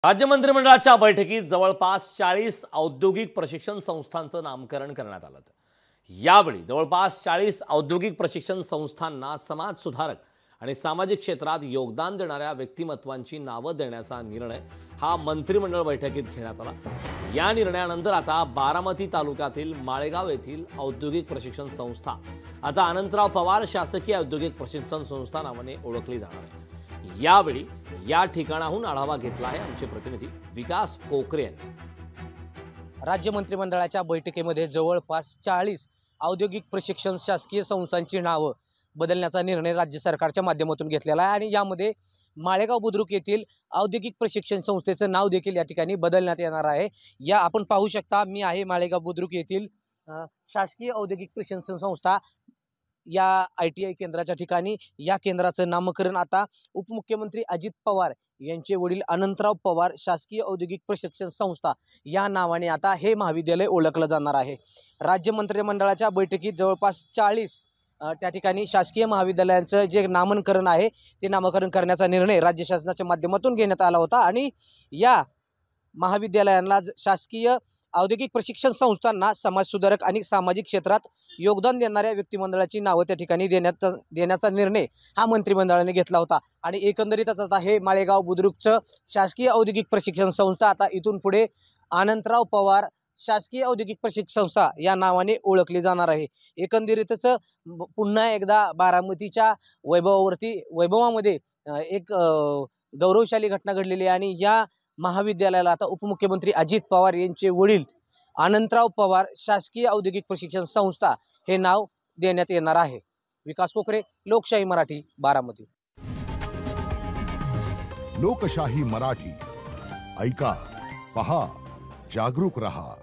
राज्य मंत्रिमंडळाच्या बैठकीत जवळपास 40 औद्योगिक प्रशिक्षण संस्थांचं नामकरण करण्यात आलं। यावेळी जवळपास 40 औद्योगिक प्रशिक्षण संस्थांना समाज सुधारक आणि सामाजिक क्षेत्रात योगदान देणाऱ्या व्यक्तिमत्वांची नावं देण्याचा निर्णय हा मंत्रिमंडळ बैठकीत घेण्यात आला। या निर्णयानंतर आता बारामती तालुक्यातील माळेगाव येथील औद्योगिक प्रशिक्षण संस्था आता अनंतराव पवार शासकीय औद्योगिक प्रशिक्षण संस्था नावाने ओळखली जाणार आहे। यावेळी या ठिकाणाहून आढावा घेतला आहे आमचे प्रतिनिधी विकास कोकरे यांनी। राज्य मंत्रिमंडळाच्या बैठकीमध्ये जवळपास 40 औद्योगिक प्रशिक्षण शासकीय संस्थांची नावं बदलण्याचा निर्णय राज्य सरकारच्या माध्यमातून घेतलेला आहे आणि यामध्ये माळेगाव बुद्रुक येथील औद्योगिक प्रशिक्षण संस्थेचं नाव देखील या ठिकाणी बदलण्यात येणार आहे। या आपण पाहू शकता, मी आहे माळेगाव बुद्रुक येथील शासकीय औद्योगिक प्रशिक्षण संस्था या ITI केंद्राच्या ठिकाणी। या केंद्राचं नामकरण आता उपमुख्यमंत्री अजित पवार यांचे वडील अनंतराव पवार शासकीय औद्योगिक प्रशिक्षण संस्था या नावाने आता हे महाविद्यालय ओळखलं जाणार आहे। राज्य मंत्रिमंडळाच्या बैठकीत जवळपास 40 त्या ठिकाणी शासकीय महाविद्यालयांचं जे नामकरण आहे ते नामकरण करण्याचा निर्णय राज्य शासनाच्या माध्यमातून घेण्यात आला होता आणि या महाविद्यालयांना शासकीय औद्योगिक प्रशिक्षण संस्थांना समाजसुधारक आणि सामाजिक क्षेत्रात योगदान देणाऱ्या व्यक्तिमंडळाची नावं त्या ठिकाणी देण्याचा निर्णय हा मंत्रिमंडळाने घेतला होता आणि एकंदरीतच आता हे माळेगाव बुद्रुकचं शासकीय औद्योगिक प्रशिक्षण संस्था आता इथून पुढे अनंतराव पवार शासकीय औद्योगिक प्रशिक्षण संस्था या नावाने ओळखली जाणार आहे। एकंदरीतच पुन्हा एकदा बारामतीच्या वैभवामध्ये एक गौरवशाली घटना घडलेली आहे आणि या महाविद्यालयाला आता उपमुख्यमंत्री अजित पवार यांचे वडील अनंतराव पवार शासकीय औद्योगिक प्रशिक्षण संस्था हे नाव देण्यात येणार आहे। विकास कोकरे, लोकशाही मराठी, बारामती। लोकशाही मराठी ऐका, पहा, जागरूक रहा।